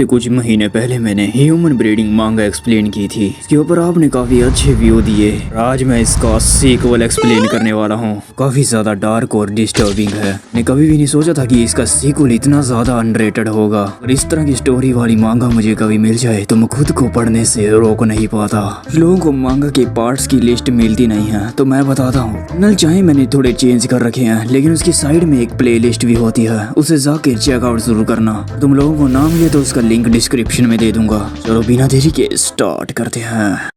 से कुछ महीने पहले मैंने ह्यूमन ब्रीडिंग मांगा एक्सप्लेन की थी। इसके ऊपर आपने काफी अच्छे व्यू दिए। आज मैं इसका सीक्वल एक्सप्लेन करने वाला हूँ। काफी ज्यादा डार्क और डिस्टर्बिंग है। मैं कभी भी नहीं सोचा था कि इसका सीक्वल इतना ज्यादा अनरेटेड होगा। और इस तरह की स्टोरी वाली मांगा मुझे कभी मिल जाए तो मैं खुद को पढ़ने से रोक नहीं पाता। लोगों को मांगा के पार्ट्स की लिस्ट मिलती नहीं है तो मैं बताता हूँ। नल चाहे मैंने थोड़े चेंज कर रखे हैं, लेकिन उसकी साइड में एक प्ले लिस्ट भी होती है, उसे जाके चेकआउट जरूर करना। तुम लोगों को ना मिले तो उसका लिंक डिस्क्रिप्शन में दे दूंगा। चलो बिना देरी के स्टार्ट करते हैं।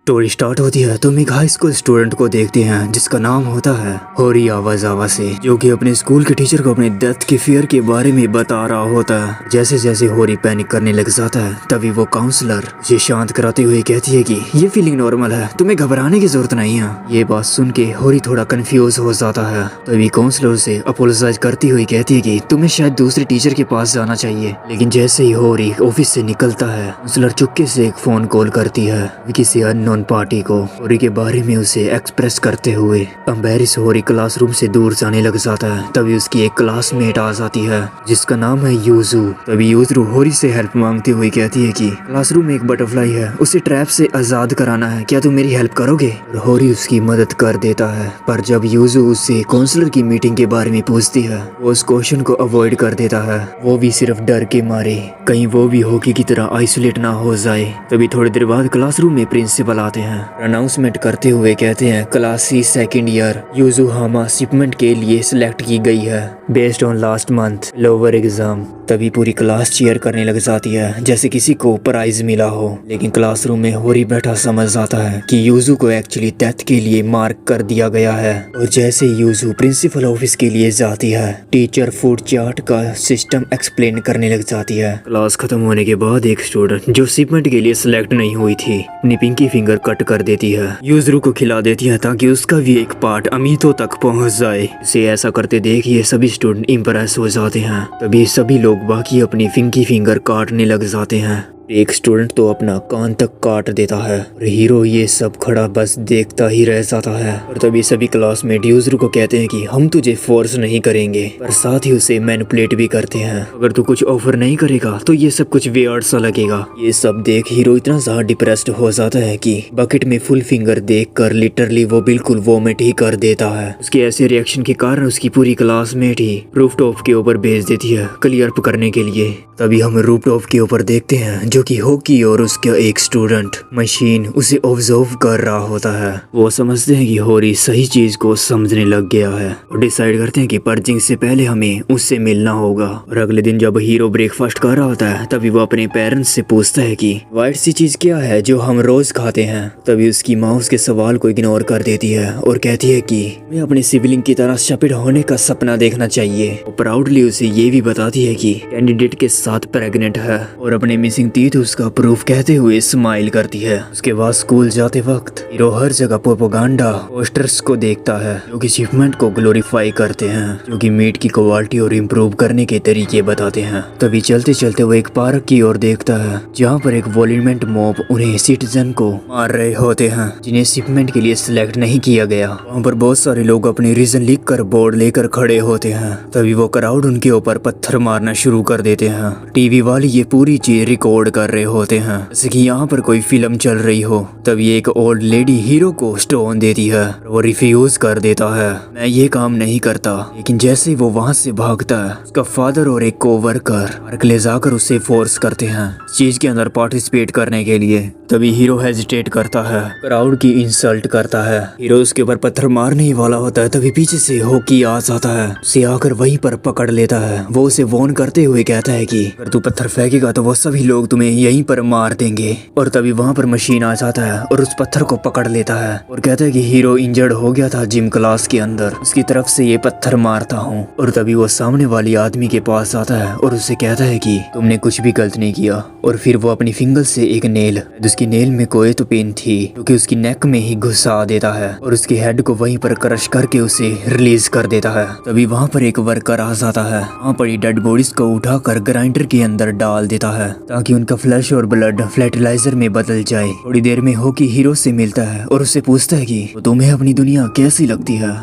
स्टोरी स्टार्ट होती है तो हम एक हाई स्कूल स्टूडेंट को देखते हैं जिसका नाम होता है होरी आवाजावा से, जो कि अपने स्कूल के टीचर को अपने डेथ के फियर के बारे में बता रहा होता है। जैसे जैसे होरी पैनिक करने लग जाता है तभी वो काउंसलर उसे शांत कराते हुए कहती है कि ये फीलिंग नॉर्मल है, तुम्हें घबराने की जरूरत नहीं है। ये बात सुन के होरी थोड़ा कंफ्यूज हो जाता है। तभी काउंसलर उसे अपोलोजाइज करती हुई कहती है कि तुम्हें शायद दूसरे टीचर के पास जाना चाहिए। लेकिन जैसे ही होरी ऑफिस से निकलता है, काउंसलर चुपके से एक फोन कॉल करती है किसी अननोन पार्टी को। होरी के बारे में उसे एक्सप्रेस करते हुए एम्बैरेस होरी क्लासरूम से दूर जाने लग जाता है। तभी उसकी एक क्लासमेट आ जाती है जिसका नाम है यूजू। तभी यूजू होरी से हेल्प मांगते हुए कहती है कि क्लासरूम में एक बटरफ्लाई है, उसे ट्रैप से आजाद कराना है, क्या तुम मेरी हेल्प करोगे? और होरी उसकी मदद कर देता है। पर जब यूजू उससे काउंसलर की मीटिंग के बारे में पूछती है, वो उस क्वेश्चन को अवॉइड कर देता है। वो भी सिर्फ डर के मारे कहीं वो भी हॉकी की तरह आइसोलेट ना हो जाए। तभी थोड़ी देर बाद क्लासरूम में प्रिंसिपल आते हैं। अनाउंसमेंट करते हुए कहते हैं क्लास सी सेकेंड ईयर यूजुहामा शिपमेंट के लिए सिलेक्ट की गई है based on last month lower exam. तभी पूरी क्लास चीयर करने लग जाती है जैसे किसी को प्राइज मिला हो। लेकिन क्लासरूम में होरी बैठा समझ आता है कि यूजू को एक्चुअली डेथ के लिए मार्क कर दिया गया है। और जैसे यूजू प्रिंसिपल ऑफिस के लिए जाती है, टीचर फूड चार्ट का सिस्टम एक्सप्लेन करने लग जाती है। क्लास खत्म होने के बाद एक स्टूडेंट जो शिपमेंट के लिए सिलेक्ट नहीं हुई थी अपनी पिंकी फिंगर कट कर देती है, यूजरू को खिला देती है ताकि उसका भी एक पार्ट अमीतों तक पहुंच जाए। इसे ऐसा करते देख ये सभी स्टूडेंट इम्प्रेस हो जाते हैं। तभी सभी लोग बाकी अपनी पिंकी फिंगर काटने लग जाते हैं। एक स्टूडेंट तो अपना कान तक काट देता है और हीरो ये सब खड़ा बस देखता ही रह जाता है। और तभी सभी क्लासमेट यूजरू को कहते हैं कि हम तुझे फोर्स नहीं करेंगे, पर साथ ही उसे मैनिपुलेट भी करते हैं। अगर तू कुछ ऑफर नहीं करेगा तो ये सब कुछ वियर्ड सा लगेगा। ये सब देख हीरो इतना ज्यादा डिप्रेस्ड हो जाता है कि बकेट में फुल फिंगर देखकर लिटरली वो बिल्कुल वोमिट ही कर देता है। उसके ऐसे रिएक्शन के कारण उसकी पूरी क्लासमेट ही रूफटॉप के ऊपर भेज देती है क्लियर अप करने के लिए। तभी हम रूफटॉप के ऊपर देखते हैं जो कि हॉकी और उसका एक स्टूडेंट मशीन उसे ऑब्जर्व कर रहा होता है। वो समझते हैं कि होरी सही चीज को समझने लग गया है और डिसाइड करते हैं कि पर्जिंग से पहले हमें उससे मिलना होगा। और अगले दिन जब हीरो ब्रेकफास्ट कर रहा होता है तभी वो अपने पेरेंट्स से पूछता है कि वाइट सी चीज क्या है जो हम रोज खाते हैं। तभी उसकी माँ उसके सवाल को इग्नोर कर देती है और कहती है कि मैं अपने सिबलिंग की तरह शपिड होने का सपना देखना चाहिए। वो प्राउडली उसे ये भी बताती है कि कैंडिडेट के साथ प्रेग्नेंट है और अपने मिसिंग टीथ उसका प्रूफ कहते हुए स्माइल करती है। उसके बाद स्कूल जाते वक्त हीरो हर जगह प्रोपेगेंडा पोस्टर्स को देखता है जो कि शिपमेंट को ग्लोरीफाई करते हैं, जो कि मीट की क्वालिटी और इम्प्रूव करने के तरीके बताते हैं। तभी चलते चलते वो एक पार्क की ओर देखता है जहाँ पर एक वॉलंटियर मॉब उन्हें सिटीजन को मार रहे होते हैं जिन्हें शिपमेंट के लिए सिलेक्ट नहीं किया गया। वहाँ पर बहुत सारे लोग अपने रीजन लिख कर बोर्ड लेकर खड़े होते हैं। तभी वो क्राउड उनके ऊपर पत्थर मारना शुरू कर देते हैं। टीवी वाले ये पूरी चीज रिकॉर्ड कर रहे होते हैं जैसे कि यहाँ पर कोई फिल्म चल रही हो। तभी एक ओल्ड लेडी हीरो को स्टोन देती है, वो रिफ्यूज कर देता है, मैं ये काम नहीं करता। लेकिन जैसे वो वहाँ से भागता है उसका फादर और एक कोवर्कर पार्क ले जाकर उसे फोर्स करते हैं चीज के अंदर पार्टिसिपेट करने के लिए। तभी हीरो हेजिटेट करता है, क्राउड की इंसल्ट करता है। हीरो उसके ऊपर पत्थर मारने ही वाला होता है तभी पीछे से हॉकी आ जाता है, उसे आकर वहीं पर पकड़ लेता है। वो उसे वॉर्न करते हुए कहता है कि अगर तू पत्थर फेंकेगा तो वो सभी लोग तुम्हें यहीं पर मार देंगे। और तभी वहाँ पर मशीन आ जाता है और उस पत्थर को पकड़ लेता है और कहता है कि हीरो इंजर्ड हो गया था जिम क्लास के अंदर, उसकी तरफ से ये पत्थर मारता हूँ। और तभी वो सामने वाली आदमी के पास आता है और उससे कहता है कि तुमने कुछ भी गलत नहीं किया। और फिर वो अपनी फिंगर से एक नेल, उसकी नेल में कोई तो पेन थी जो कि उसकी नेक में ही घुसा देता है और उसके हेड को वहीं पर क्रश करके उसे रिलीज कर देता है। तभी वहाँ पर एक वर्कर आ जाता है, वहाँ पर डेड बॉडीज को उठाकर ग्राइंडर के अंदर डाल देता है ताकि उनका फ्लैश और ब्लड फर्टिलाइजर में बदल जाए। थोड़ी देर में हॉकी हीरो से मिलता है और उससे पूछता है कि तुम्हें अपनी दुनिया कैसी लगती है।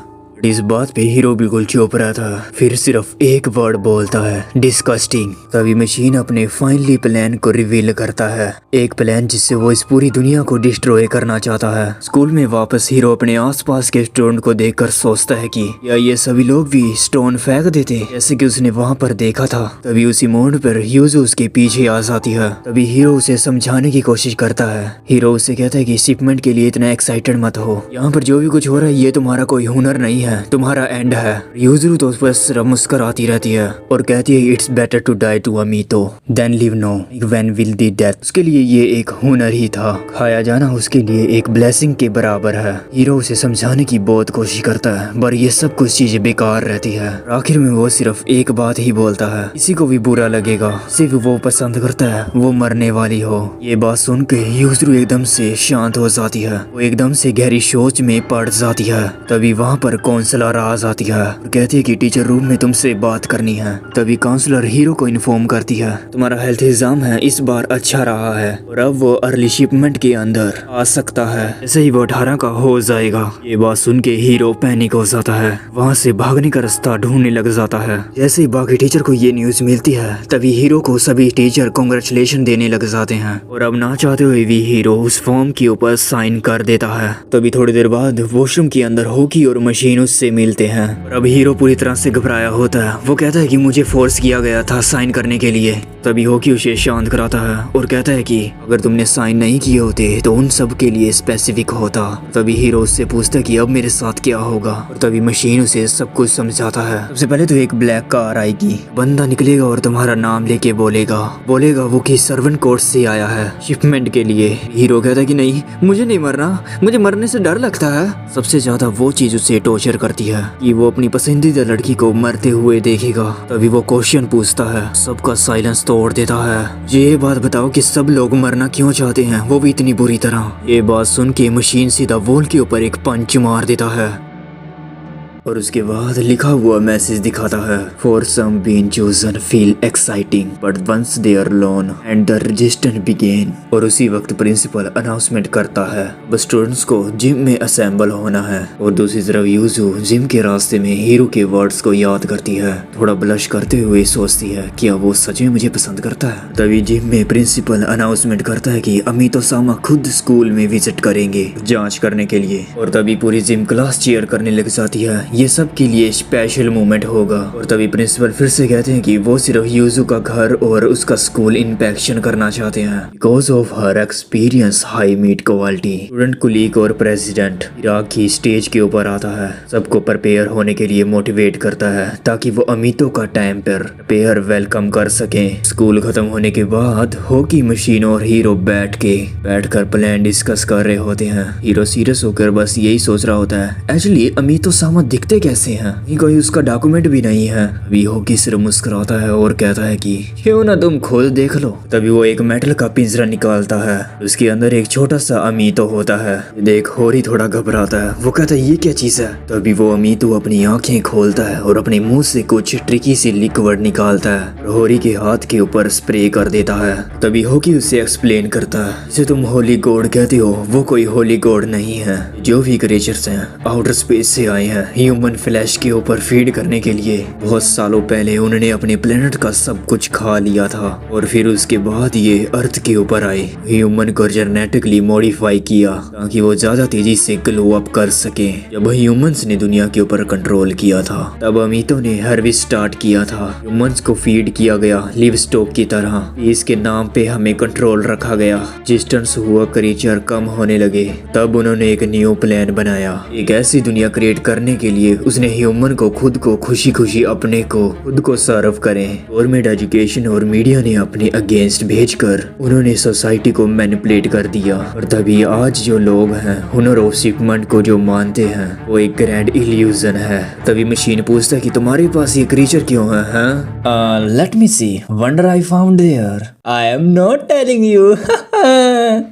इस बात पे हीरो बिल्कुल चुप रहता है, फिर सिर्फ एक वर्ड बोलता है, डिस्कस्टिंग। तभी मशीन अपने फाइनली प्लान को रिवील करता है, एक प्लान जिससे वो इस पूरी दुनिया को डिस्ट्रॉय करना चाहता है। स्कूल में वापस हीरो अपने आसपास के स्टूडेंट को देखकर सोचता है कि या ये सभी लोग भी स्टोन फेंक देते जैसे कि उसने वहाँ पर देखा था। तभी उसी मोड़ पर यूजू उसके पीछे आ जाती है। तभी हीरो उसे समझाने की कोशिश करता है। हीरो उससे कहता है कि शिपमेंट के लिए इतना एक्साइटेड मत हो, यहाँ पर जो भी कुछ हो रहा है ये तुम्हारा कोई हुनर नहीं है, तुम्हारा एंड है। यूजू तो बस सिर्फ मुस्कुराती रहती है और कहती है it's better to die to अमीतो than live no when will the death. उसके लिए ये एक हुनर ही था, खाया जाना उसके लिए एक ब्लेसिंग के बराबर है। हीरो उसे समझाने की बहुत कोशिश करता है पर ये सब कुछ चीजें बेकार रहती है। आखिर में वो सिर्फ एक बात ही बोलता है, किसी को भी बुरा लगेगा, सिर्फ वो पसंद करता है वो मरने वाली हो। ये बात सुन के यूजरू एकदम से शांत हो जाती है, वो एकदम से गहरी सोच में पड़ जाती है। तभी वहाँ पर काउंसलर आ जाती है और कहती है कि टीचर रूम में तुमसे बात करनी है। तभी काउंसलर हीरो को इन्फॉर्म करती है तुम्हारा हेल्थ एग्जाम है इस बार अच्छा रहा है और अब वो अर्ली शिपमेंट के अंदर आ सकता है, ऐसे ही वो 18 का हो जाएगा। ये बात सुन के हीरो पैनिक हो जाता है, वहाँ से भागने का रास्ता ढूंढने लग जाता है। जैसे ही बाकी टीचर को ये न्यूज मिलती है तभी हीरो को सभी टीचर कांग्रेचुलेशन देने लग जाते हैं और अब ना चाहते हुए भी हीरो उस फॉर्म के ऊपर साइन कर देता है। तभी थोड़ी देर बाद वॉशरूम के अंदर होकी और मशीन उससे मिलते हैं और अब हीरो पूरी तरह से घबराया होता है। वो कहता है कि मुझे फोर्स किया गया था साइन करने के लिए। तभी होकी उसे शांत कराता है और कहता है कि अगर तुमने साइन नहीं किए होते तो उन सब के लिए स्पेसिफिक होता। तभी हीरो उससे पूछता है कि अब मेरे साथ क्या होगा और तभी मशीन उसे सब कुछ समझाता है। सबसे पहले तो एक ब्लैक कार आएगी, बंदा निकलेगा और तुम्हारा नाम लेके बोलेगा वो कि सर्वेंट कोर्ट से आया है शिपमेंट के लिए। हीरो कहता है कि नहीं मुझे नहीं मरना, मुझे मरने से डर लगता है। सबसे ज्यादा वो चीज उसे टॉर्चर करती है कि वो अपनी पसंदीदा लड़की को मरते हुए देखेगा। तभी वो क्वेश्चन पूछता है, सबका साइलेंस तोड़ देता है, ये बात बताओ कि सब लोग मरना क्यों चाहते हैं, वो भी इतनी बुरी तरह। ये बात सुन के मशीन सीधा वॉल के ऊपर एक पंच मार देता है और उसके बाद लिखा हुआ मैसेज दिखाता है, for some been chosen feel exciting but once they are lone and the register begin. और उसी वक्त प्रिंसिपल अनाउंसमेंट करता है बस स्टूडेंट्स को जिम में असेंबल होना है। और दूसरी तरफ यूजू जिम के रास्ते में हीरो के वर्ड्स को याद करती है, थोड़ा ब्लश करते हुए सोचती है क्या वो सच में मुझे पसंद करता है। तभी जिम में प्रिंसिपल अनाउंसमेंट करता है कि अमितो सामा खुद स्कूल में विजिट करेंगे जांच करने के लिए। और तभी पूरी जिम क्लास चीयर करने लग जाती है, ये सब के लिए स्पेशल मोमेंट होगा। और तभी प्रिंसिपल फिर से कहते हैं कि वो सिर्फ यूजू का घर और उसका स्कूल इंस्पेक्शन करना चाहते हैं बिकॉज ऑफ हर experience high meat quality. Student colleague और प्रेसिडेंट इराक की स्टेज के ऊपर आता है, सबको प्रिपेयर होने के लिए मोटिवेट करता है ताकि वो अमितो का टाइम पर प्रिपेयर वेलकम कर सके। स्कूल खत्म होने के बाद हॉकी मशीन और हीरो बैठकर प्लान डिस्कस कर रहे होते हैं। हीरो सीरियस होकर बस यही सोच रहा होता है, एक्चुअली अमितो सामा दिखते कैसे हैं, ये कोई उसका डॉक्यूमेंट भी नहीं है। अभी हॉकी सिर्फ मुस्कुराता है और कहता है कि क्यों ना तुम खुद देख लो। तभी वो एक मेटल का पिंजरा निकालता है, उसके अंदर एक छोटा सा अमितो होता है। देख होरी थोड़ा घबराता है, वो कहता है ये क्या चीज है। तभी वो अमितो अपनी आंखें खोलता है और अपने मुंह से कुछ ट्रिकी सी लिक्विड निकालता है और होरी के हाथ के ऊपर स्प्रे कर देता है। तभी हॉकी उसे एक्सप्लेन करता है, जिसे तुम होली गॉड कहते हो वो कोई होली गॉड नहीं है, जो भी क्रिएचर्स हैं आउटर स्पेस से आए हैं ह्यूमन फ्लैश के ऊपर फीड करने के लिए। बहुत सालों पहले उन्होंने अपने प्लेनेट का सब कुछ खा लिया था और फिर उसके बाद ये अर्थ के ऊपर आए, ह्यूमन को जेनेटिकली मॉडिफाई किया ताकि वो ज्यादा तेजी से ग्लो अप कर सके। जब ह्यूमंस ने दुनिया के ऊपर कंट्रोल किया था तब अमितो ने हार्वेस्ट स्टार्ट किया था। ह्यूमंस को फीड किया गया लिव स्टॉक की तरह, इसके नाम पे हमें कंट्रोल रखा गया। डिस्टेंस हुआ क्रिएचर कम होने लगे, तब उन्होंने एक न्यू प्लान बनाया, एक ऐसी दुनिया क्रिएट करने के लिए उसने ह्यूमन को खुद को खुशी खुशी अपने को खुद को सर्व करें। गवर्नमेंट एजुकेशन और मीडिया ने अपने अगेंस्ट भेजकर उन्होंने सोसाइटी को मैनिपुलेट कर दिया। और तभी आज जो लोग हैं हुनर ऑफ शिपमेंट को जो मानते हैं वो एक ग्रैंड इल्यूजन है। तभी मशीन पूछता है कि तुम्हारे पास ये क्रीचर क्यों है? Let me see wonder I found there, I am not telling you.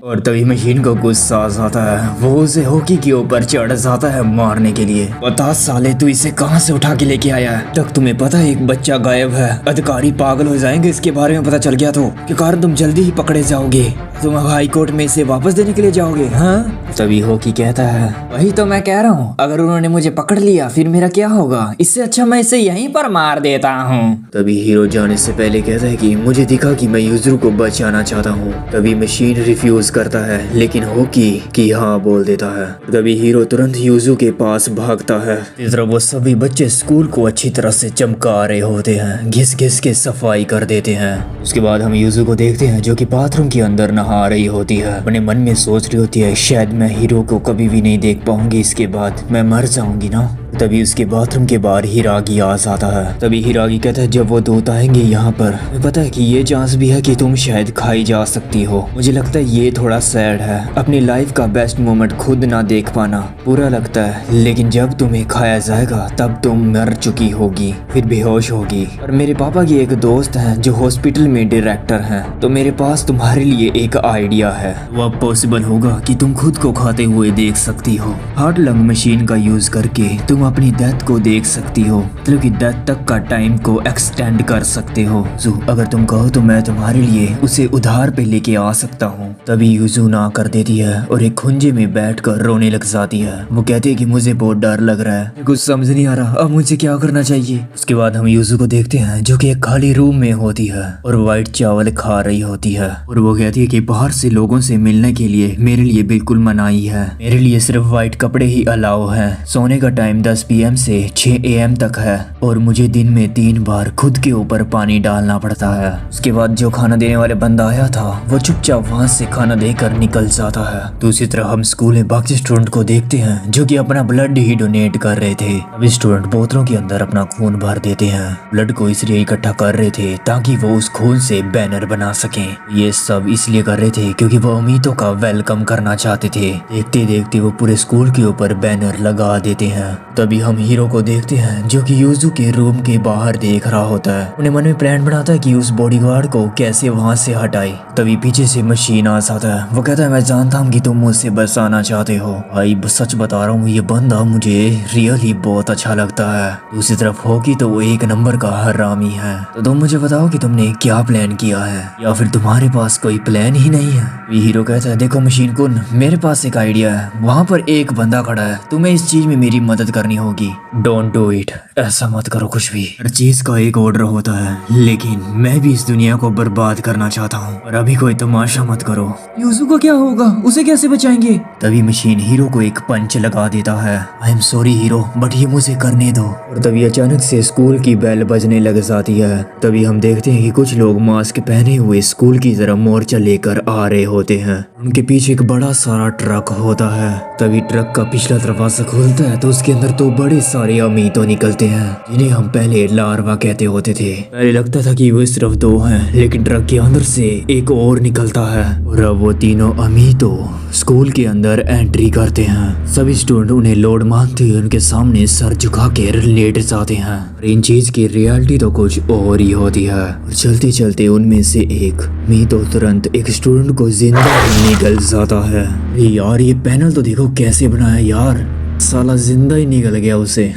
और तभी मशीन को गुस्सा आ जाता है, वो उसे हॉकी के ऊपर चढ़ जाता है मारने के लिए। बता साले तू इसे कहां से उठा के लेके आया है? तक तुम्हें पता है एक बच्चा गायब है, अधिकारी पागल हो जाएंगे इसके बारे में पता चल गया तो, के कारण तुम जल्दी ही पकड़े जाओगे। तुम अब हाई कोर्ट में इसे वापस देने के लिए जाओगे? हाँ? तभी होकी कहता है वही तो मैं कह रहा हूँ, अगर उन्होंने मुझे पकड़ लिया फिर मेरा क्या होगा? इससे अच्छा मैं इसे यहीं पर मार देता हूँ। तभी हीरो जाने से पहले कहता है कि मुझे दिखा कि मैं यूजुरू को बचाना चाहता हूँ। तभी मशीन रिफ्यूज करता है लेकिन होकी की हाँ बोल देता है। तभी हीरो तुरंत यूजू के पास भागता है। इस तरह वो सभी बच्चे स्कूल को अच्छी तरह से चमका रहे होते हैं, घिस घिस के सफाई कर देते हैं। उसके बाद हम यूजू को देखते हैं जो कि बाथरूम के अंदर नहा रही होती है। अपने मन में सोच रही होती है शायद मैं हीरो को कभी भी नहीं देख पाऊंगी, इसके बाद मैं मर जाऊंगी ना। तभी उसके बाथरूम के बाहर हिरागी आ जाता है। तभी हिरागी कहता है जब वो दूत आएंगे यहाँ पर, मुझे पता है कि ये चांस भी है कि तुम शायद खाई जा सकती हो। मुझे लगता है ये थोड़ा सैड है, अपनी लाइफ का बेस्ट मोमेंट खुद ना देख पाना बुरा लगता है, लेकिन जब तुम्हें खाया जाएगा तब तुम मर चुकी होगी, फिर बेहोश होगी। और मेरे पापा की एक दोस्त है जो हॉस्पिटल में डायरेक्टर है, तो मेरे पास तुम्हारे लिए एक आइडिया है। वो अब पॉसिबल होगा कि तुम खुद को खाते हुए देख सकती हो। हार्ट लंग मशीन का यूज करके तुम अपनी डेथ को देख सकती हो, मतलब कि डेथ तक का टाइम को एक्सटेंड कर सकते हो। अगर तुम कहो तो मैं तुम्हारे लिए उसे उधार पे लेके आ सकता हूँ। तभी यूजू ना कर देती है और एक खुंजे में बैठकर रोने लग जाती है। वो कहती है कि मुझे बहुत डर लग रहा है, कुछ समझ नहीं आ रहा अब मुझे क्या करना चाहिए। उसके बाद हम यूजू को देखते हैं जो कि एक खाली रूम में होती है और व्हाइट चावल खा रही होती है। और वो कहती है कि बाहर से लोगों से मिलने के लिए मेरे लिए बिल्कुल मनाही है, मेरे लिए सिर्फ व्हाइट कपड़े ही अलाउ है। सोने का टाइम 10 PM से 6 AM तक है और मुझे दिन में 3 बार खुद के ऊपर पानी डालना पड़ता है। उसके बाद जो खाना देने वाले बंदा आया था वो चुपचाप वहाँ से खाना देकर निकल जाता है। दूसरी तरफ हम स्कूल में बाकी स्टूडेंट को देखते हैं जो कि अपना ब्लड ही डोनेट कर रहे थे। अभी स्टूडेंट बोतलों के अंदर अपना खून भर देते हैं। ब्लड को इसलिए इकट्ठा कर रहे थे ताकि वो उस खून से बैनर बना सकें। ये सब इसलिए कर रहे थे क्योंकि वो अमीतों का वेलकम करना चाहते थे। देखते देखते वो पूरे स्कूल के ऊपर बैनर लगा देते हैं। तभी हम हीरो को देखते हैं जो कि यूजू के रूम के बाहर देख रहा होता है। उन्हें मन में प्लान बनाता है कि उस बॉडीगार्ड को कैसे वहां से हटाए। तभी पीछे से मशीन आ जाता है। वो कहता है मैं जानता हूँ कि तुम मुझसे बचाना चाहते हो। भाई सच बता रहा हूँ ये बंदा मुझे रियली बहुत अच्छा लगता है। दूसरी तरफ होगी तो वो एक नंबर का हरामी है। तो तुम मुझे बताओ कि तुमने क्या प्लान किया है या फिर तुम्हारे पास कोई प्लान ही नहीं है। हीरो कहता है देखो मशीन कुन, मेरे पास एक आइडिया है। वहाँ पर एक बंदा खड़ा है, तुम्हें इस चीज में मेरी मदद करनी होगी। डोंट डू इट, ऐसा मत करो कुछ भी। हर चीज का एक ऑर्डर होता है, लेकिन मैं भी इस दुनिया को बर्बाद करना चाहता हूँ और अभी कोई तमाशा मत करो। यूजू को क्या होगा, उसे कैसे बचाएंगे? तभी मशीन हीरो को एक पंच लगा देता है। I am sorry hero, but ये मुझे करने दो। और तभी अचानक से स्कूल की बेल बजने लग जाती है। तभी हम देखते हैं कि कुछ लोग मास्क पहने हुए स्कूल की तरफ मोर्चा लेकर आ रहे होते हैं। उनके पीछे एक बड़ा सारा ट्रक होता है। तभी ट्रक का पिछला दरवाजा खुलता है तो उसके अंदर 2 बड़े सारे अमीतो निकलते हैं जिन्हें हम पहले लार्वा कहते होते थे। पहले लगता था कि वो सिर्फ 2 हैं, लेकिन ट्रक के अंदर से एक और निकलता है और अब वो तीनों अमीतो स्कूल के अंदर एंट्री करते हैं। सभी स्टूडेंट उन्हें लोड मानते हुए उनके सामने सर झुका के लेट जाते हैं। इन चीज की रियलिटी तो कुछ और ही होती है। और चलते चलते उनमें से एक मीतो तुरंत एक स्टूडेंट को जिंदा निकल जाता है। यार ये पैनल तो देखो कैसे बनाया यार, साला जिंदा ही निकल गया उसे।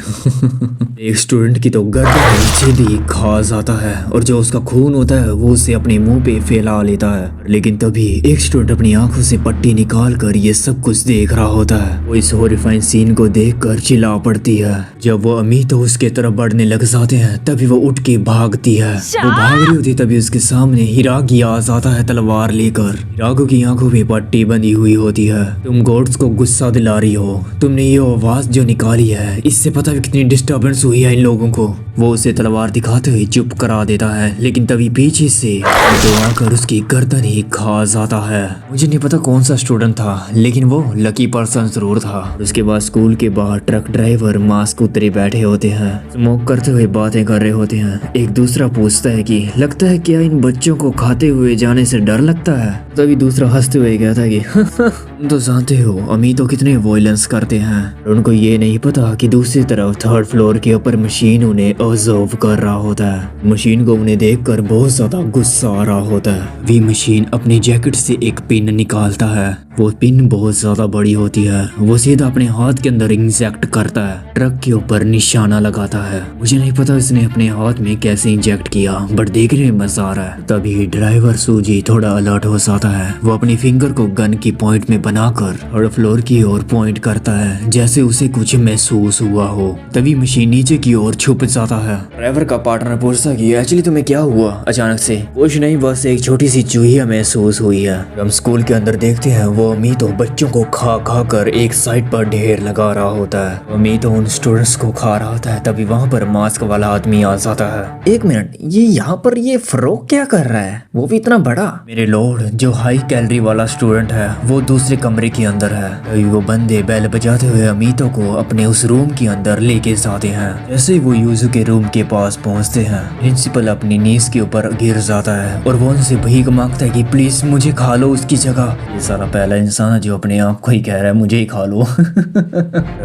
एक स्टूडेंट की तो गर्दन सीधी खा जाता है और जो उसका खून होता है वो उसे अपने मुंह पे फैला लेता है। लेकिन तभी एक स्टूडेंट अपनी आंखों से पट्टी निकाल कर ये सब कुछ देख रहा होता है। वो इस हॉरिफाइंग सीन को देखकर चिल्ला पड़ती है। जब वो अमीतो उसके तरफ बढ़ने लग जाते हैं तभी वो उठ के भागती है। वो भाग रही होती तभी उसके सामने हिरागी आ जाता है तलवार लेकर। हिरागो की आंखों में पट्टी बंधी हुई होती है। तुम गॉड्स को गुस्सा दिला रही हो, तुमने ये आवाज जो निकाली है इससे पता है कितनी डिस्टर्बेंस हुई है इन लोगों को। वो उसे तलवार दिखाते हुए चुप करा देता है, लेकिन तभी पीछे से तो आकर उसकी गर्दन ही खा जाता है। मुझे नहीं पता कौन सा स्टूडेंट था, लेकिन वो लकी पर्सन जरूर था। उसके बाद स्कूल के बाहर ट्रक ड्राइवर मास्क उतरे बैठे होते हैं, स्मोक करते हुए बातें कर रहे होते हैं। एक दूसरा पूछता है कि लगता है क्या इन बच्चों को खाते हुए जाने से डर लगता है? तभी दूसरा हंसते हुए कहता है कि तुम तो जानते हो अमीतो कितने वॉयलेंस करते हैं। और उनको ये नहीं पता कि दूसरी तरफ 3rd फ्लोर के ऊपर मशीन उन्हें ऑब्जर्व कर रहा होता है। मशीन को उन्हें देखकर बहुत ज्यादा गुस्सा आ रहा होता है। वी मशीन अपनी जैकेट से एक पिन निकालता है वो पिन बहुत ज्यादा बड़ी होती है। वो सीधा अपने हाथ के अंदर इंजेक्ट करता है, ट्रक के ऊपर निशाना लगाता है। मुझे नहीं पता इसने अपने हाथ में कैसे इंजेक्ट किया, बट देखने में मजा आ रहा है। तभी ड्राइवर सूजी थोड़ा अलर्ट हो जाता है। वो अपनी फिंगर को गन की पॉइंट में बनाकर थर्ड फ्लोर की ओर पॉइंट करता है, जैसे उसे कुछ महसूस हुआ हो। तभी मशीन नीचे की ओर छुप जाता है। ड्राइवर का पार्टनर पूछता कि एक्चुअली तुम्हें क्या हुआ अचानक से? कुछ नहीं, बस एक छोटी सी चूहिया महसूस हुई है। हम स्कूल के अंदर देखते हैं वो अमीतो बच्चों को खा खा कर एक साइड पर ढेर लगा रहा होता है। अमीतो उन स्टूडेंट्स को खा रहा होता है। तभी वहाँ पर मास्क वाला आदमी आ जाता है। एक मिनट, ये यहाँ पर ये फ्रॉक क्या कर रहा है, वो भी इतना बड़ा? मेरे लॉर्ड, जो हाई कैलोरी वाला स्टूडेंट है वो दूसरे कमरे के अंदर है। तभी वो बंदे बेल बजाते हुए अमीतो को अपने उस रूम के अंदर लेके जाते हैं। जैसे ही वो यूजू के रूम के पास पहुंचते हैं, प्रिंसिपल अपनी नीज के ऊपर गिर जाता है और वो उनसे भीख मांगता है कि प्लीज मुझे खा लो उसकी जगह। ये सारा पहला इंसान है जो अपने आप को ही कह रहा है मुझे ही खा लो।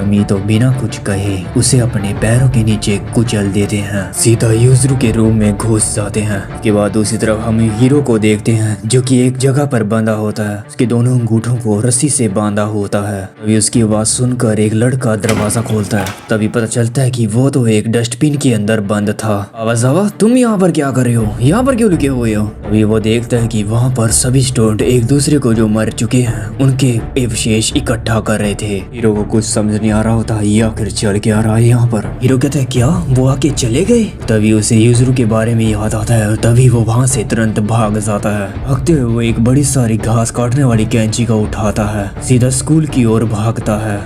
अमीतो बिना कुछ कहे उसे अपने पैरों के नीचे कुचल देते हैं, सीधा यूजू के रूम में घुस जाते हैं। उसके बाद दूसरी तरफ हम हीरो को देखते हैं जो कि एक जगह पर बंधा होता है। उसके दोनों अंगूठों को रस्सी से बांधा होता है। तभी उसकी आवाज सुनकर एक लड़का दरवाजा खोलता है। तभी पता चलता है कि वो तो एक डस्टबिन के अंदर बंद था। आवाजावा, तुम यहाँ पर क्या कर रहे हो? यहाँ पर क्यों लुके हुए हो? तभी वो देखता है कि वहाँ पर सभी स्टूडेंट एक दूसरे को जो मर चुके हैं उनके अवशेष इकट्ठा कर रहे थे। हीरो को कुछ समझ नहीं आ रहा होता ये आखिर चल के आ रहा है यहाँ पर। हीरो कहता है क्या वो आके चले गए? तभी उसे यूजरू के बारे में याद आता है और तभी वो वहाँ से तुरंत भाग जाता है। भागते हुए वो एक बड़ी सारी घास काटने वाली कैंची का उठाता है, सीधा स्कूल की ओर भागता है।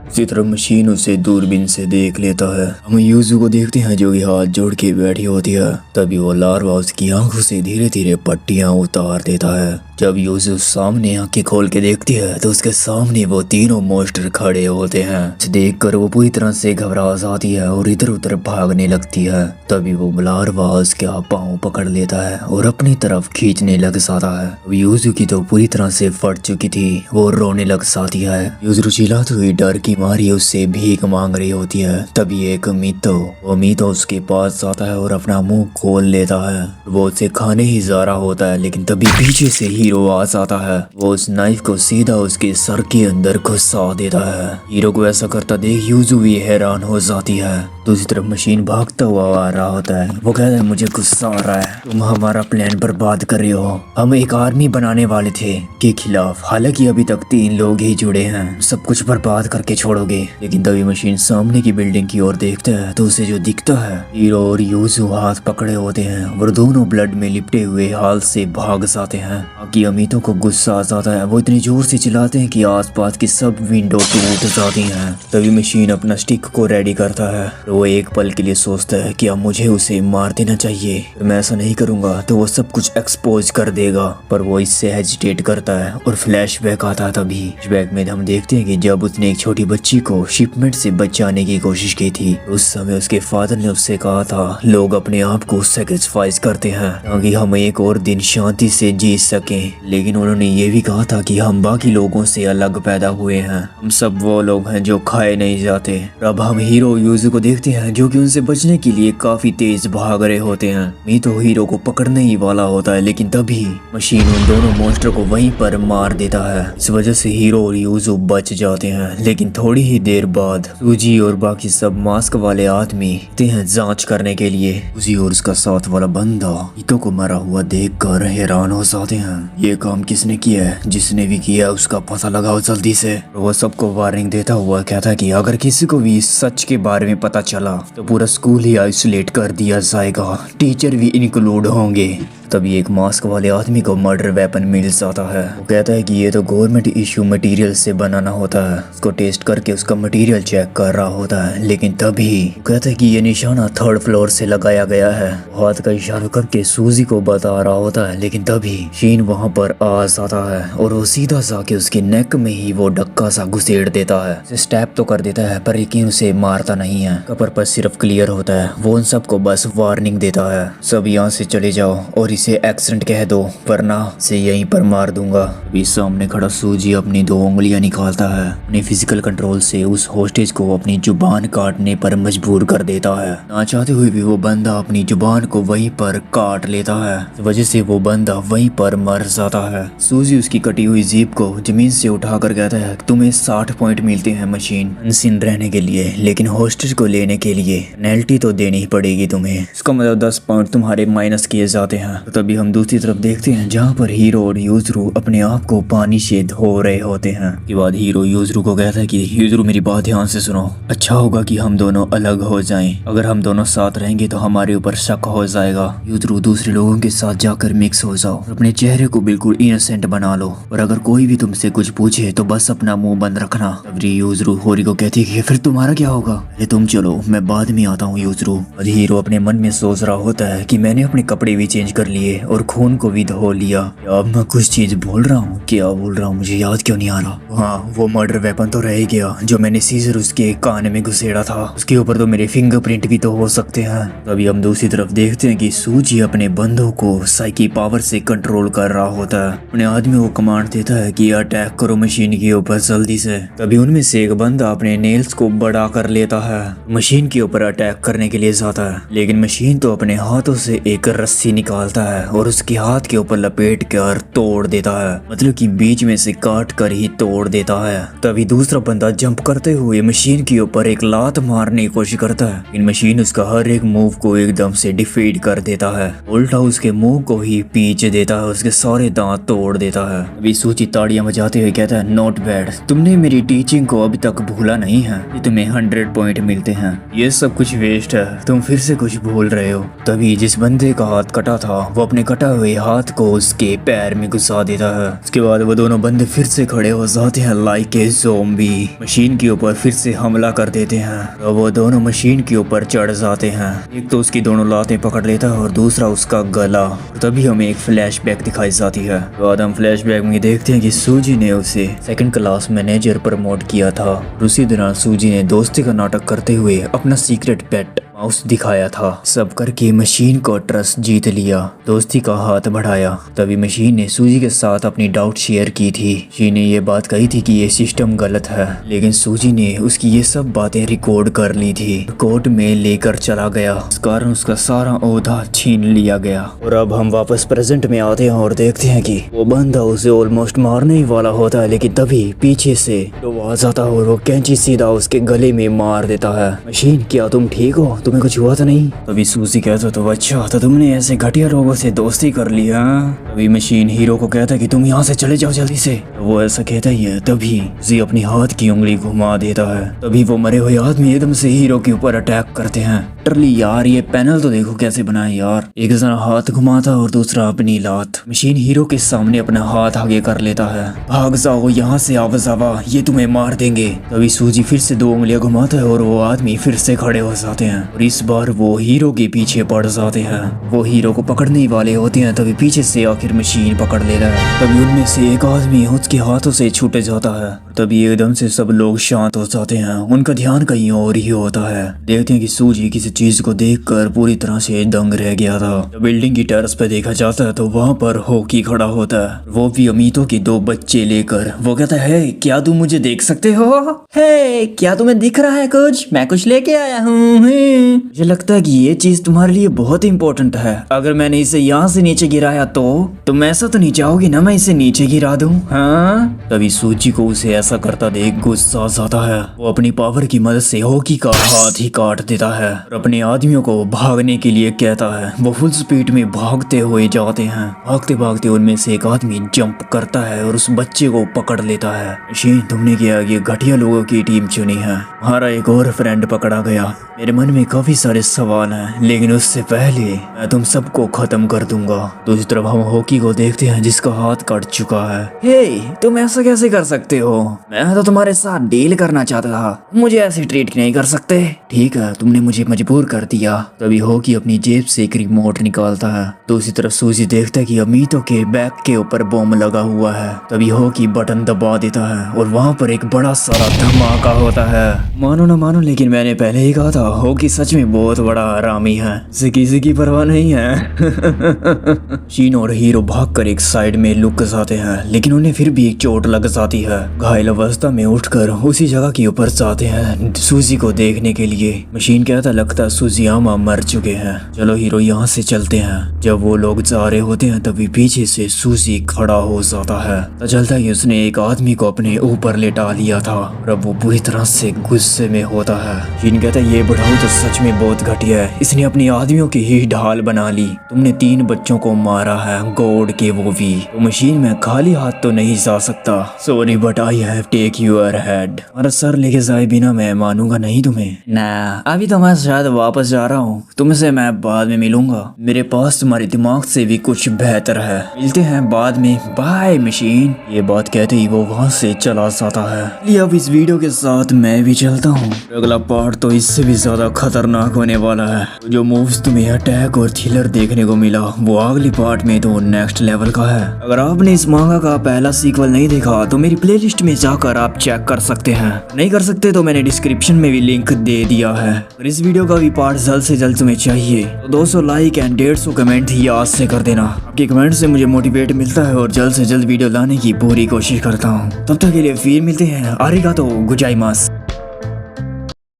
इसी तरह मशीन उसे दूरबीन से देख लेता है। हम यूजू को देखते हैं जो कि हाथ जोड़ के बैठी होती है। तभी वो लार्वा उसकी आंखों से धीरे धीरे पट्टियां उतार देता है। जब यूजू सामने आंखें खोल के देखती है तो उसके सामने वो तीनों मोस्टर खड़े होते हैं। देखकर वो पूरी तरह से घबरा जाती है और इधर उधर भागने लगती है। तभी वो लार्वा उसके पाँव पकड़ लेता है और अपनी तरफ खींचने लग जाता है। अब यूजू की तो पूरी तरह से फट चुकी थी, वो रोने लग जाती है। यूजू चिल्लाती हुई डर की मारी उससे भीख मांग रही होती है। तभी एक अमीतो उसके पास जाता है और अपना मुंह खोल लेता है। वो उसे खाने ही जा रहा होता है, लेकिन तभी पीछे से हीरो आ जाता है। वो उस नाइफ को सीधा उसके सर के अंदर घुसा देता है। हीरो को ऐसा करता देख यूजू भी हैरान हो जाती है। दूसरी तरफ मशीन भागता हुआ आ रहा होता है। वो कहता है मुझे गुस्सा आ रहा है, तुम हमारा प्लान बर्बाद कर रहे हो। हम एक आर्मी बनाने वाले थे के खिलाफ, हालांकि अभी तक 3 लोग ही जुड़े हैं, सब कुछ बर्बाद करके छोड़ोगे। लेकिन तभी मशीन सामने की बिल्डिंग की ओर देखता है तो उसे जो दिखता है हीरो और यूजू हाथ पकड़े होते हैं और दोनों ब्लड में लिपटे हुए हाल से भाग जाते हैं। बाकी अमीतो को गुस्सा आ जाता है। वो इतनी जोर से चिल्लाते हैं कि आसपास की सब विंडो टूट जाती हैं। तभी मशीन अपना स्टिक को रेडी करता है। वो एक पल के लिए सोचता है कि अब मुझे उसे मार देना चाहिए, मैं ऐसा नहीं करूंगा तो वो सब कुछ एक्सपोज कर देगा। पर वो इससे हेजिटेट करता है और फ्लैशबैक आता है। तभी फ्लैशबैक में हम देखते हैं कि जब उसने एक छोटी बच्ची को शिपमेंट से बचाने की कोशिश की थी, उस समय उसके फादर ने उससे कहा था लोग अपने आप को सैक्रिफाइस करते हैं ताकि हम एक और दिन शांति से जी सकें। लेकिन उन्होंने ये भी कहा था कि हम बाकी लोगों से अलग पैदा हुए हैं, हम सब वो लोग हैं जो खाए नहीं जाते। अब हम हीरो यूजू को देखते हैं जो कि उनसे बचने के लिए काफी तेज भाग रहे होते हैं। मी तो हीरो को पकड़ने ही वाला होता है, लेकिन तभी मशीन उन दोनों मॉन्स्टर को वहीं पर मार देता है। इस वजह से हीरो और यूजू बच जाते हैं। लेकिन थोड़ी ही देर बाद सूजी और बाकी सब मास्क वाले आदमी आते हैं जांच करने के लिए। सूजी और उसका साथ वाला बंदा हीरो को मरा हुआ देखकर हैरान हो जाते हैं। ये काम किसने किया है? जिसने भी किया है उसका पता लगाओ जल्दी से। वो सबको वार्निंग देता हुआ कहता है कि अगर किसी को भी इस सच के बारे में पता चला तो पूरा स्कूल ही आइसोलेट कर दिया जाएगा, टीचर भी इंक्लूड होंगे। तभी एक मास्क वाले आदमी को मर्डर वेपन मिल जाता है। वो कहता है कि ये तो गवर्नमेंट इश्यू मटेरियल से बनाना होता है। उसको टेस्ट करके उसका मटेरियल चेक कर रहा होता है। लेकिन तभी वो कहता है कि ये निशाना 3rd फ्लोर से लगाया गया है। हाथ का इशारा करके सूजी को बता रहा होता है। लेकिन तभी शीन वहाँ पर आ जाता है और वो सीधा जाके उसके नेक में ही वो डक्का सा घुसेड़ देता है। उसे स्टैप तो कर देता है पर लेकिन उसे मारता नहीं है। का पर्पस सिर्फ क्लियर होता है। वो उन सबको बस वार्निंग देता है, सब यहाँ से चले जाओ और इसे एक्सीडेंट कह दो वरना से यहीं पर मार दूंगा। अभी सामने खड़ा सूजी अपनी 2 उंगलियां निकालता है। अपने फिजिकल कंट्रोल से उस होस्टेज को अपनी जुबान काटने पर मजबूर कर देता है। ना चाहते हुए भी वो बंदा अपनी जुबान को वहीं पर काट लेता है। इस वजह से वो बंदा वहीं पर मर जाता है। सूजी उसकी कटी हुई जीप को जमीन से उठाकर कहता है तुम्हें 60 पॉइंट मिलते हैं मशीन अनसीन रहने के लिए, लेकिन होस्टेज को लेने के लिए पेनल्टी तो देनी ही पड़ेगी तुम्हें। इसका मतलब 10 पॉइंट तुम्हारे माइनस किए जाते हैं। तो तभी हम दूसरी तरफ देखते हैं जहाँ पर हीरो और यूजरू अपने आप को पानी से धो रहे होते हैं। के बाद हीरो यूजरू को कहता है कि यूजरू मेरी बात ध्यान से सुनो, अच्छा होगा कि हम दोनों अलग हो जाएं। अगर हम दोनों साथ रहेंगे तो हमारे ऊपर शक हो जाएगा। यूजरू दूसरे लोगों के साथ जाकर मिक्स हो जाओ, अपने चेहरे को बिल्कुल इनोसेंट बना लो और अगर कोई भी तुमसे कुछ पूछे तो बस अपना मुंह बंद रखना। तभी यूजरू होरी को कहती है कि फिर तुम्हारा क्या होगा? अरे तुम चलो, मैं बाद में आता हूँ यूजरू। और हीरो अपने मन में सोच रहा होता है कि मैंने अपने कपड़े भी चेंज कर लिए और खून को भी धो लिया। अब मैं कुछ चीज बोल रहा हूँ, क्या बोल रहा हूँ मुझे याद क्यों नहीं आ रहा। हाँ, वो मर्डर वेपन तो रह ही गया जो मैंने सीजर उसके कान में घुसेड़ा था। उसके ऊपर तो मेरे फिंगरप्रिंट भी तो हो सकते हैं। तभी हम दूसरी तरफ देखते हैं कि सूजी अपने बंदों को साइकी पावर से कंट्रोल कर रहा होता है। अपने आदमी को कमांड देता है कि अटैक करो मशीन के ऊपर जल्दी से। तभी उनमें से एक बंदा अपने नेल्स को बड़ा कर लेता है, मशीन के ऊपर अटैक करने के लिए जाता है, लेकिन मशीन तो अपने हाथों से एक रस्सी निकालता है और उसके हाथ के ऊपर लपेट कर तोड़ देता है, मतलब कि बीच में से काट कर ही तोड़ देता है। तभी दूसरा बंदा जंप करते हुए मशीन के ऊपर एक लात मारने की कोशिश करता है, इन मशीन उसका हर एक मूव को एकदम से डिफीट कर देता है, उल्टा उसके मुंह को ही पीच देता है, उसके सारे दांत तोड़ देता है। अभी सूची ताड़ियां बजाते हुए कहता है नॉट बैड, तुमने मेरी टीचिंग को अभी तक भूला नहीं है, तुम्हें 100 पॉइंट मिलते हैं। ये सब कुछ वेस्ट है, तुम फिर से कुछ भूल रहे हो। तभी जिस बंदे का हाथ कटा था वो अपने कटा हुए हाथ को उसके पैर में घुसा देता है। उसके बाद वो दोनों बंदे फिर से खड़े हो जाते हैं लाइक ए ज़ॉम्बी, मशीन के ऊपर फिर से हमला कर देते हैं। तो वो दोनों मशीन के ऊपर चढ़ जाते हैं, एक तो उसकी दोनों लातें पकड़ लेता है और दूसरा उसका गला। तभी हमें एक फ्लैशबैक दिखाई जाती है। तो बाद हम फ्लैशबैक में देखते हैं कि सूजी ने उसे 2nd क्लास मैनेजर प्रमोट किया था। उसी दौरान सूजी ने दोस्ती का नाटक करते हुए अपना सीक्रेट पेट माउस दिखाया था। सब करके मशीन को ट्रस्ट जीत लिया, दोस्ती का हाथ बढ़ाया। तभी मशीन ने सूजी के साथ अपनी डाउट शेयर की थी। मशीन ने ये बात कही थी कि ये सिस्टम गलत है, लेकिन सूजी ने उसकी ये सब बातें रिकॉर्ड कर ली थी, कोर्ट में लेकर चला गया। इस कारण उसका सारा ओहदा छीन लिया गया। और अब हम वापस प्रेजेंट में आते हैं और देखते हैं कि वो बंदा उसे ऑलमोस्ट मारने ही वाला होता है, लेकिन तभी पीछे से तो आवाज आता है और वो कैंची सीधा उसके गले में मार देता है। मशीन, क्या तुम ठीक हो? तुम्हें कुछ हुआ तो नहीं? तभी सूजी कहता तो अच्छा, तो तुमने ऐसे घटिया लोगों से दोस्ती कर लिया। तभी मशीन हीरो को कहता है कि तुम यहाँ से चले जाओ जल्दी से। तो वो ऐसा कहता ही है। तभी उसी अपनी हाथ की उंगली घुमा देता है। तभी वो मरे हुए आदमी एकदम से हीरो के ऊपर अटैक करते हैं। टर्ली यार, ये पैनल तो देखो कैसे बना है यार, एक जना हाथ घुमाता और दूसरा अपनी लात। मशीन हीरो के सामने अपना हाथ आगे कर लेता है। भाग जाओ यहाँ से आवाजावा, ये तुम्हें मार देंगे। तभी सूजी फिर से 2 उंगलियां घुमाता है और वो आदमी फिर से खड़े हो जाते हैं और इस बार वो हीरो के पीछे पड़ जाते हैं। वो हीरो को पकड़ने वाले होते हैं, तभी पीछे से आखिर मशीन पकड़ लेता है। तभी उनमें से एक आदमी उसके हाथों से छूट जाता है। तभी एकदम से सब लोग शांत हो जाते हैं, उनका ध्यान कहीं और ही होता है। देखते हैं कि सूजी किसी चीज को देखकर पूरी तरह से दंग रह गया था। जब बिल्डिंग की टेरेस पे देखा जाता है तो वहाँ पर होकी खड़ा होता है, वो भी अमीतों के 2 बच्चे लेकर। वो कहता है क्या तुम मुझे देख सकते हो? हे, क्या तुम्हें दिख रहा है कुछ? मैं कुछ लेके आया हूँ। मुझे लगता है कि ये चीज तुम्हारे लिए बहुत इंपॉर्टेंट है। अगर मैंने इसे यहाँ से नीचे गिराया तो तुम ऐसा तो नहीं चाहोगे ना मैं इसे नीचे गिरा दूं? हाँ? तभी सूजी को उसे ऐसा करता देख गुस्सा आता है। वो अपनी पावर की मदद से होकी का हाथ ही काट देता है और अपने आदमियों को भागने के लिए कहता है। वो फुल स्पीड में भागते हुए जाते हैं। भागते भागते उनमें से एक आदमी जंप करता है और उस बच्चे को पकड़ लेता है। मशीन, तुमने क्या ये घटिया लोगों की टीम चुनी है? हमारा एक और फ्रेंड पकड़ा गया। मेरे मन में काफी सारे सवाल हैं, लेकिन उससे पहले मैं तुम सबको खत्म कर दूंगा। दूसरी तरफ हम होकी को देखते हैं जिसका हाथ कट चुका है। हे, तुम ऐसा कैसे कर सकते हो? मैं तो तुम्हारे साथ डील करना चाहता था, मुझे ऐसे ट्रीट नहीं कर सकते। ठीक है, तुमने मुझे मजबूर कर दिया। तभी होकी अपनी जेब से एक रिमोट निकालता है। दूसरी तरफ सूजी देखता है कि अमीतो के बैग के ऊपर बम लगा हुआ है। तभी होकी बटन दबा देता है और वहाँ पर एक बड़ा सारा धमाका होता है। मानो ना मानो, लेकिन मैंने पहले ही कहा था होकी सच में बहुत बड़ा हरामी है, इसे किसी की परवाह नहीं है। शीन और हीरो भागकर एक साइड में लुक जाते हैं, लेकिन उन्हें फिर भी एक चोट लग जाती है। घायल अवस्था में उठकर उसी जगह के ऊपर जाते हैं सूजी को देखने के लिए। मशीन कहता लगता है सुजियामा मर चुके हैं, चलो हीरो यहाँ से चलते हैं। जब वो लोग जा रहे होते हैं तभी पीछे से सूजी खड़ा हो जाता है। तो चलता है कि उसने एक आदमी को अपने ऊपर लेटा लिया था और अब वो पूरी तरह से गुस्से में होता है। शीन कहता है ये बुढ़ाऊ तो सच में बहुत घटिया है, इसने अपनी आदमियों की ही ढाल बना ली। तुमने 3 बच्चों को मारा है, गॉड के वो भी। तो मशीन में खाली हाथ तो नहीं जा सकता। Sorry but I have take your head. और सर लेके जाए बिना मैं मानूंगा नहीं तुम्हें। ना, अभी तो मैं शायद वापस जा रहा हूँ, तुमसे मैं बाद में मिलूंगा। मेरे पास तुम्हारे दिमाग से भी कुछ बेहतर है, मिलते हैं बाद में, बाय मशीन। ये बात कहते ही वो वहाँ से चला जाता है। लिए अब इस वीडियो के साथ मैं भी चलता हूँ। अगला पार्ट तो इससे भी ज्यादा खतरनाक होने वाला है। जो मूव्स तुम्हें अटैक और थ्रिलर देखने को मिला वो अगली पार्ट में तो नेक्स्ट लेवल का है। अगर आपने इस मांगा का पहला सीक्वल नहीं देखा तो मेरी प्लेलिस्ट में जाकर आप चेक कर सकते हैं। नहीं कर सकते तो मैंने डिस्क्रिप्शन में भी लिंक दे दिया है। और इस वीडियो का भी पार्ट जल्द से जल्द तुम्हें चाहिए तो 200 लाइक एंड 150 कमेंट ही आज से कर देना। आपके कमेंट से मुझे मोटिवेट मिलता है और जल्द से जल्द वीडियो लाने की पूरी कोशिश करता हूँ। तब तक के लिए फिर मिलते हैं। आरिगातो गोजाइमास।